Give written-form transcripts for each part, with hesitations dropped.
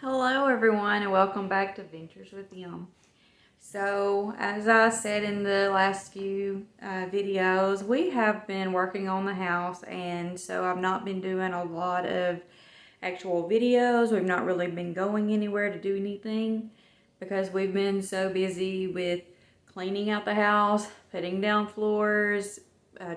Hello everyone and welcome back to Ventures with Yum. So as I said in the last few videos, we have been working on the house, and so I've not been doing a lot of actual videos. We've not really been going anywhere to do anything because we've been so busy with cleaning out the house, putting down floors,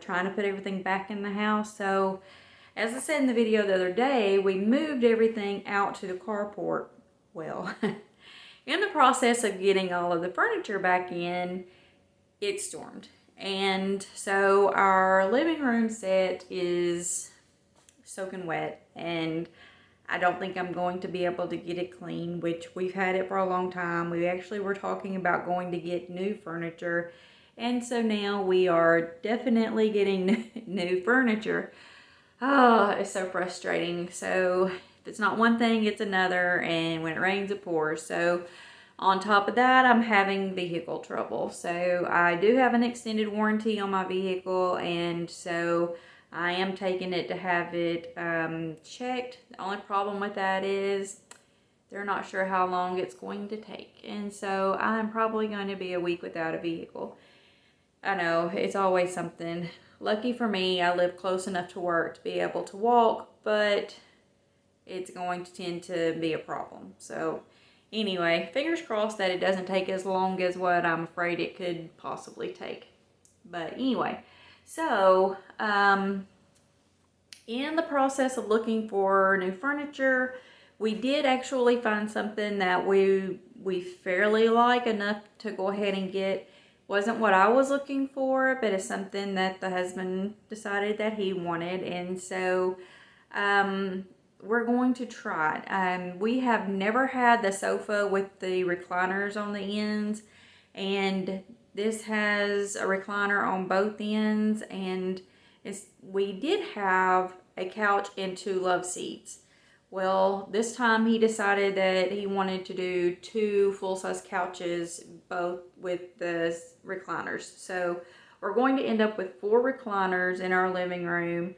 trying to put everything back in the house. So as I said in the video the other day, we moved everything out to the carport. Well, in the process of getting all of the furniture back in, it stormed. And so our living room set is soaking wet, and I don't think I'm going to be able to get it clean, which we've had it for a long time. We actually were talking about going to get new furniture, and so now we are definitely getting new furniture. Oh, it's so frustrating. So if it's not one thing, it's another, and when it rains, it pours. So on top of that, I'm having vehicle trouble. So I do have an extended warranty on my vehicle, and so I am taking it to have it checked. The only problem with that is they're not sure how long it's going to take, and so I'm probably going to be a week without a vehicle. I know, it's always something. Lucky for me, I live close enough to work to be able to walk, but it's going to tend to be a problem. So anyway, fingers crossed that it doesn't take as long as what I'm afraid it could possibly take. But anyway, so in the process of looking for new furniture, we did actually find something that we fairly like enough to go ahead and get. Wasn't what I was looking for, but it's something that the husband decided that he wanted, and so we're going to try it. We have never had the sofa with the recliners on the ends, and this has a recliner on both ends, and we did have a couch and two love seats. Well, this time he decided that he wanted to do two full-size couches, both with the recliners. So we're going to end up with 4 recliners in our living room,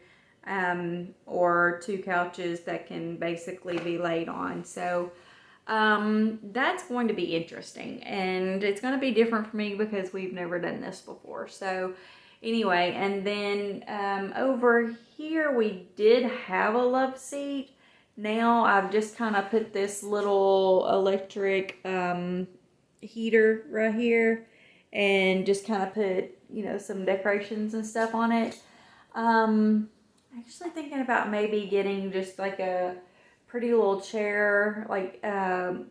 or 2 couches that can basically be laid on. So that's going to be interesting, and it's going to be different for me because we've never done this before. So anyway, and then over here we did have a love seat. Now I've just kind of put this little electric heater right here and just kind of put, some decorations and stuff on it. Actually thinking about maybe getting just like a pretty little chair, like the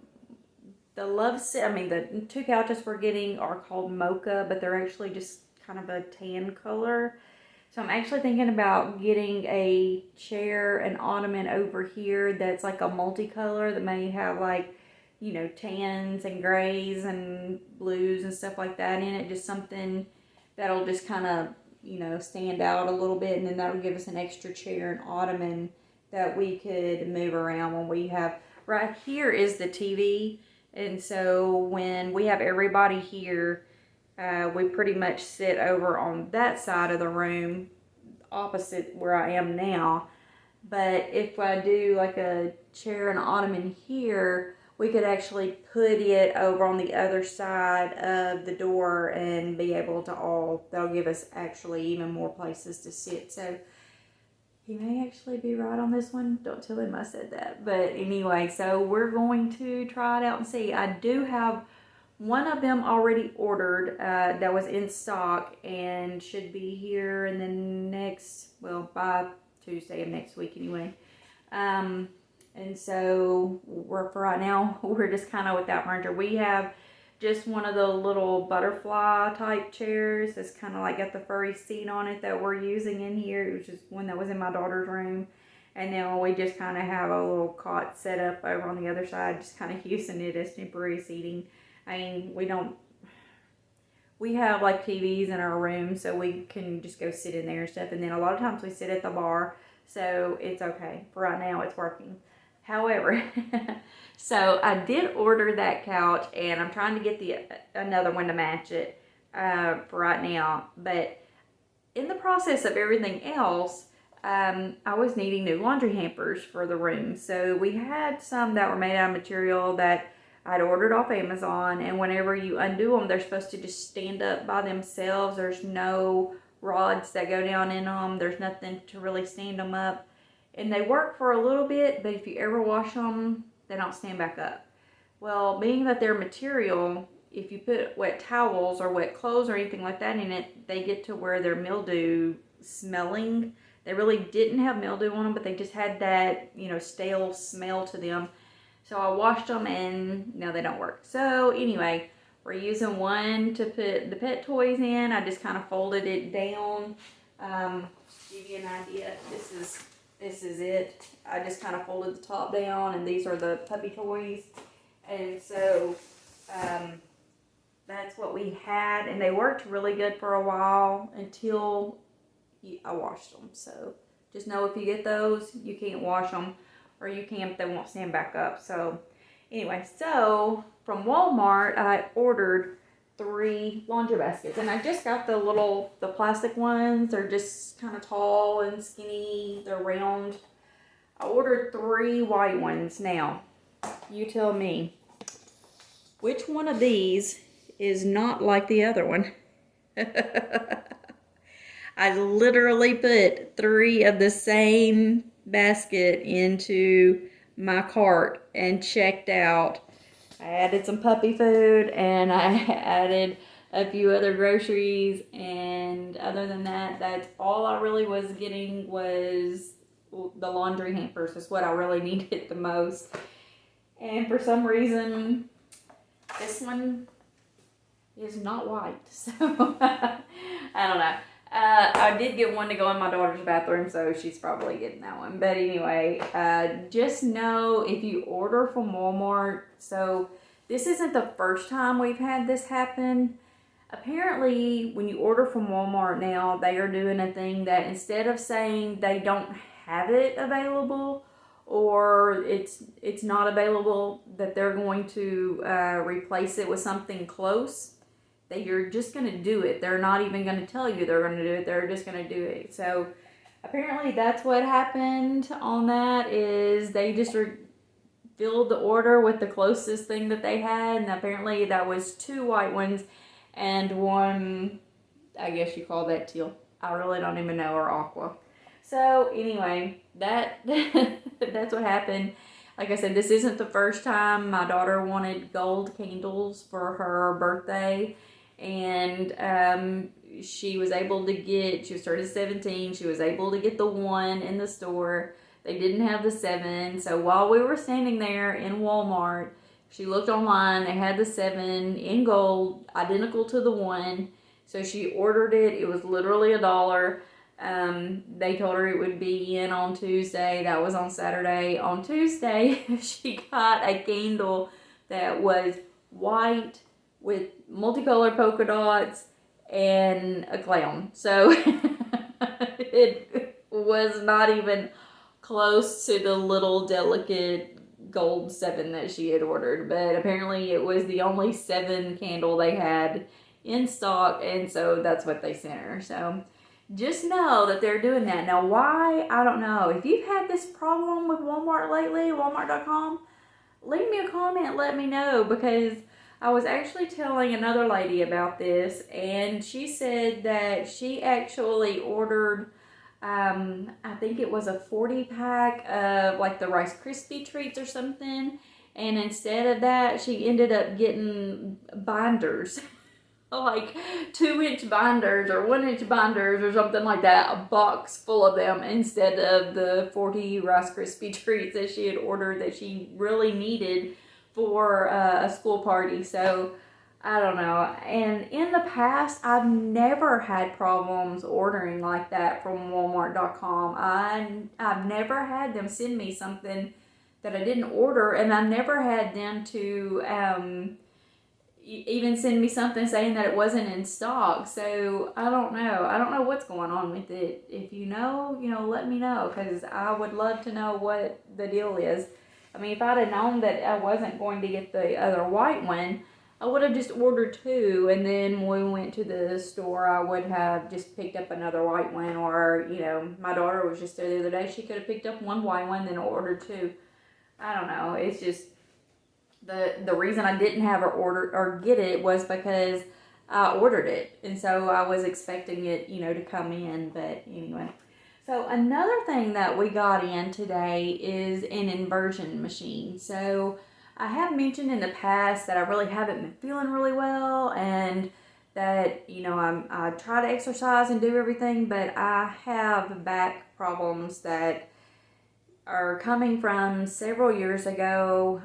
the 2 couches we're getting are called mocha, but they're actually just kind of a tan color. So I'm actually thinking about getting a chair, an ottoman over here that's like a multicolor that may have like, tans and grays and blues and stuff like that in it. Just something that'll just kind of, stand out a little bit, and then that'll give us an extra chair and ottoman that we could move around when we have. Right here is the TV, and so when we have everybody here, we pretty much sit over on that side of the room, opposite where I am now. But if I do like a chair and ottoman here, we could actually put it over on the other side of the door and be able to that'll give us actually even more places to sit. So he may actually be right on this one. Don't tell him I said that. But anyway, so we're going to try it out and see. I do have one of them already ordered that was in stock and should be here in the by Tuesday of next week anyway. And so for right now, we're just kind of without furniture. We have just one of the little butterfly type chairs that's kind of like got the furry seat on it that we're using in here, which is one that was in my daughter's room. And then we just kind of have a little cot set up over on the other side, just kind of using it as temporary seating. I mean, we have like TVs in our room, so we can just go sit in there and stuff. And then a lot of times we sit at the bar, so it's okay. For right now, it's working. However, so I did order that couch, and I'm trying to get another one to match it for right now. But in the process of everything else, I was needing new laundry hampers for the room. So we had some that were made out of material that I'd ordered off Amazon, and whenever you undo them, they're supposed to just stand up by themselves. There's no rods that go down in them. There's nothing to really stand them up. And they work for a little bit, but if you ever wash them, they don't stand back up. Well, being that they're material, if you put wet towels or wet clothes or anything like that in it, they get to where they're mildew smelling. They really didn't have mildew on them, but they just had that, stale smell to them. So I washed them and now they don't work. So anyway, we're using one to put the pet toys in. I just kind of folded it down. Give you an idea, this is it. I just kind of folded the top down, and these are the puppy toys. And so that's what we had, and they worked really good for a while until I washed them. So just know if you get those, you can't wash them, or you can, but they won't stand back up. So anyway, so from Walmart, I ordered 3 laundry baskets, and I just got the plastic ones. They're just kind of tall and skinny. They're round. I ordered 3 white ones. Now, you tell me, which one of these is not like the other one? I literally put 3 of the same basket into my cart and checked out. I added some puppy food, and I added a few other groceries, and other than that, that's all I really was getting was the laundry hampers. Is what I really needed the most. And for some reason, this one is not white, so I don't know. I did get one to go in my daughter's bathroom, so she's probably getting that one. But anyway, just know if you order from Walmart, so this isn't the first time we've had this happen. Apparently, when you order from Walmart now, they are doing a thing that instead of saying they don't have it available or it's not available, that they're going to replace it with something close. That you're just going to do it. They're not even going to tell you they're going to do it. They're just going to do it. So apparently that's what happened on that, is they just filled the order with the closest thing that they had. And apparently that was 2 white ones and 1, I guess you call that teal. I really don't even know, or aqua. So anyway, that's what happened. Like I said, this isn't the first time. My daughter wanted gold candles for her birthday. And she was able to get, she was started at 17, she was able to get the 1 in the store. They didn't have the 7, so while we were standing there in Walmart, she looked online, they had the 7 in gold, identical to the 1, so she ordered it. It was literally $1. They told her it would be in on Tuesday. That was on Saturday. On Tuesday, she got a candle that was white with multicolored polka dots and a clown. So it was not even close to the little delicate gold 7 that she had ordered. But apparently it was the only 7 candle they had in stock, and so that's what they sent her. So just know that they're doing that. Now why, I don't know. If you've had this problem with Walmart lately, Walmart.com, leave me a comment, let me know, because I was actually telling another lady about this, and she said that she actually ordered, I think it was a 40-pack of like the Rice Krispie treats or something, and instead of that, she ended up getting binders, like 2-inch binders or 1-inch binders or something like that, a box full of them instead of the 40 Rice Krispie treats that she had ordered that she really needed for a school party. So I don't know. And in the past, I've never had problems ordering like that from Walmart.com. I've never had them send me something that I didn't order, and I never had them to even send me something saying that it wasn't in stock. So I don't know. I don't know what's going on with it. If you know, let me know, because I would love to know what the deal is. I mean, if I'd have known that I wasn't going to get the other white one, I would have just ordered two, and then when we went to the store, I would have just picked up another white one. Or, you know, my daughter was just there the other day. She could have picked up one white one, then ordered two. I don't know. It's just the reason I didn't have her order or get it was because I ordered it, and so I was expecting it, you know, to come in. But anyway. So another thing that we got in today is an inversion machine. So I have mentioned in the past that I really haven't been feeling really well, and that, you know, I try to exercise and do everything, but I have back problems that are coming from several years ago.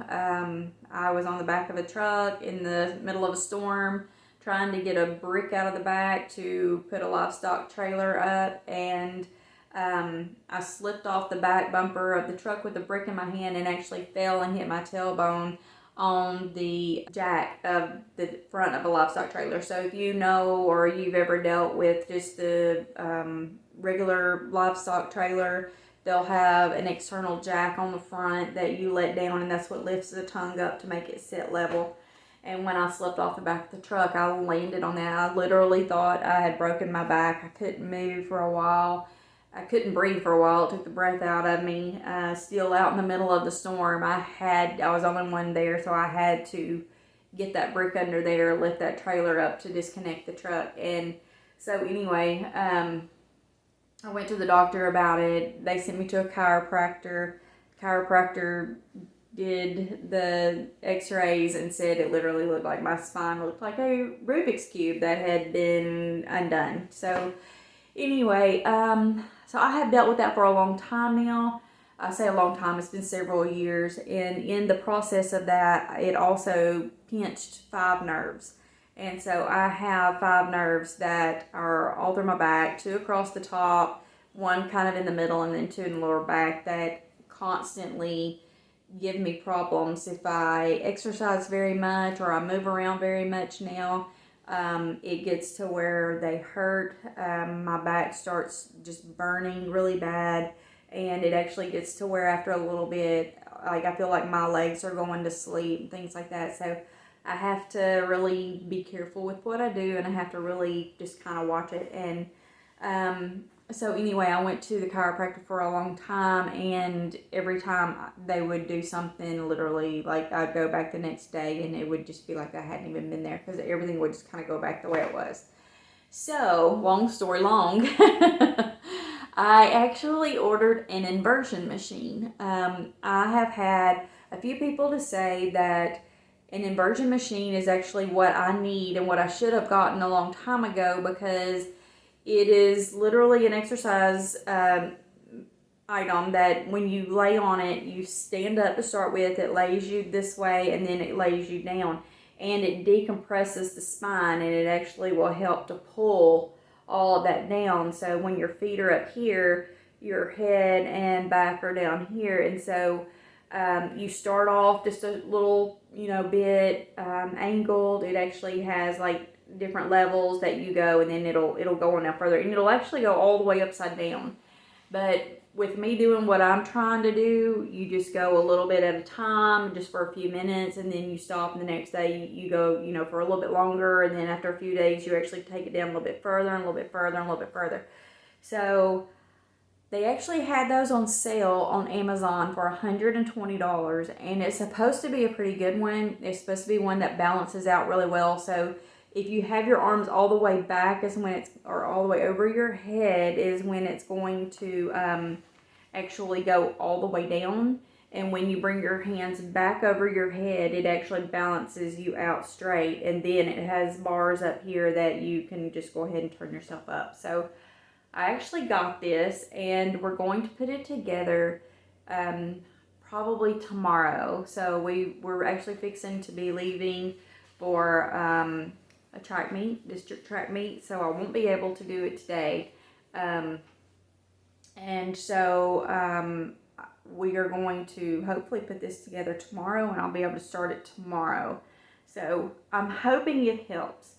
I was on the back of a truck in the middle of a storm trying to get a brick out of the back to put a livestock trailer up, and I slipped off the back bumper of the truck with a brick in my hand and actually fell and hit my tailbone on the jack of the front of a livestock trailer. So if you know, or you've ever dealt with just the regular livestock trailer, they'll have an external jack on the front that you let down, and that's what lifts the tongue up to make it sit level. And when I slipped off the back of the truck, I landed on that. I literally thought I had broken my back. I couldn't move for a while. I couldn't breathe for a while. It took the breath out of me. Still out in the middle of the storm. I was the only one there, so I had to get that brick under there, lift that trailer up to disconnect the truck. And so anyway, I went to the doctor about it. They sent me to a chiropractor. Chiropractor did the x-rays and said it literally looked like my spine looked like a Rubik's Cube that had been undone. So anyway, so I have dealt with that for a long time now. I say a long time, it's been several years. And in the process of that, it also pinched 5 nerves. And so I have 5 nerves that are all through my back, 2 across the top, 1 kind of in the middle, and then 2 in the lower back that constantly give me problems if I exercise very much or I move around very much now. It gets to where they hurt. My back starts just burning really bad, and it actually gets to where after a little bit, like I feel like my legs are going to sleep, things like that. So I have to really be careful with what I do, and I have to really just kind of watch it. And so anyway, I went to the chiropractor for a long time, and every time they would do something, literally, like I'd go back the next day and it would just be like I hadn't even been there, because everything would just kind of go back the way it was. So, long story long, I actually ordered an inversion machine. I have had a few people to say that an inversion machine is actually what I need and what I should have gotten a long time ago, because it is literally an exercise item that when you lay on it, you stand up to start with, it lays you this way, and then it lays you down. And it decompresses the spine, and it actually will help to pull all of that down. So when your feet are up here, your head and back are down here. And so you start off just a little, bit angled. It actually has like different levels that you go, and then it'll go on now further, and it'll actually go all the way upside down. But with me doing what I'm trying to do, you just go a little bit at a time, just for a few minutes, and then you stop, and the next day you go, for a little bit longer, and then after a few days you actually take it down a little bit further and a little bit further and a little bit further. So they actually had those on sale on Amazon for $120, and it's supposed to be a pretty good one. It's supposed to be one that balances out really well. So if you have your arms all the way back is when or all the way over your head is when it's going to actually go all the way down. And when you bring your hands back over your head, it actually balances you out straight. And then it has bars up here that you can just go ahead and turn yourself up. So I actually got this, and we're going to put it together probably tomorrow. So we're actually fixing to be leaving for a track meet, district track meet, so I won't be able to do it today. And so we are going to hopefully put this together tomorrow, and I'll be able to start it tomorrow. So I'm hoping it helps.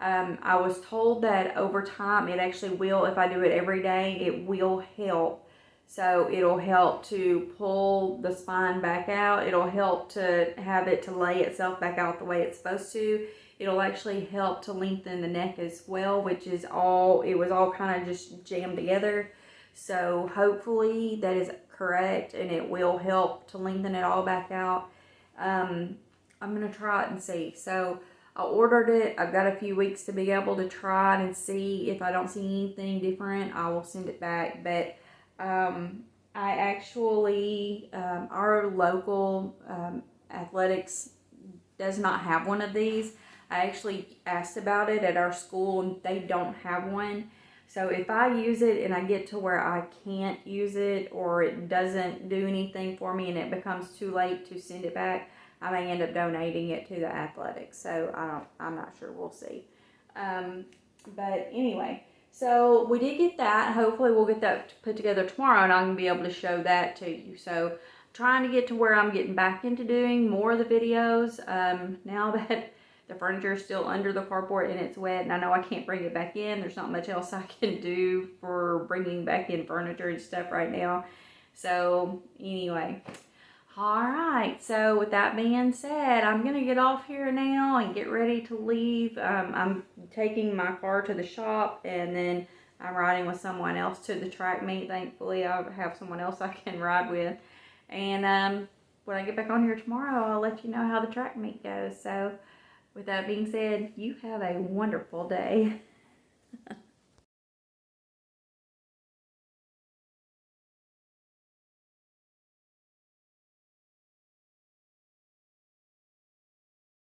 I was told that over time it actually will, if I do it every day, it will help. So it'll help to pull the spine back out. It'll help to have it to lay itself back out the way it's supposed to. It'll actually help to lengthen the neck as well, which is all, it was all kind of just jammed together. So hopefully that is correct and it will help to lengthen it all back out. I'm going to try it and see. So I ordered it. I've got a few weeks to be able to try it and see. If I don't see anything different, I will send it back. But I actually, our local athletics does not have one of these. I actually asked about it at our school and they don't have one. So if I use it and I get to where I can't use it or it doesn't do anything for me and it becomes too late to send it back, I may end up donating it to the athletics. So I'm not sure. We'll see. But anyway, so we did get that. Hopefully we'll get that put together tomorrow and I'm going to be able to show that to you. So trying to get to where I'm getting back into doing more of the videos. Now that the furniture is still under the carport and it's wet and I know I can't bring it back in. There's not much else I can do for bringing back in furniture and stuff right now. So anyway, all right. So with that being said, I'm going to get off here now and get ready to leave. I'm taking my car to the shop and then I'm riding with someone else to the track meet. Thankfully, I have someone else I can ride with. And when I get back on here tomorrow, I'll let you know how the track meet goes. So with that being said, you have a wonderful day.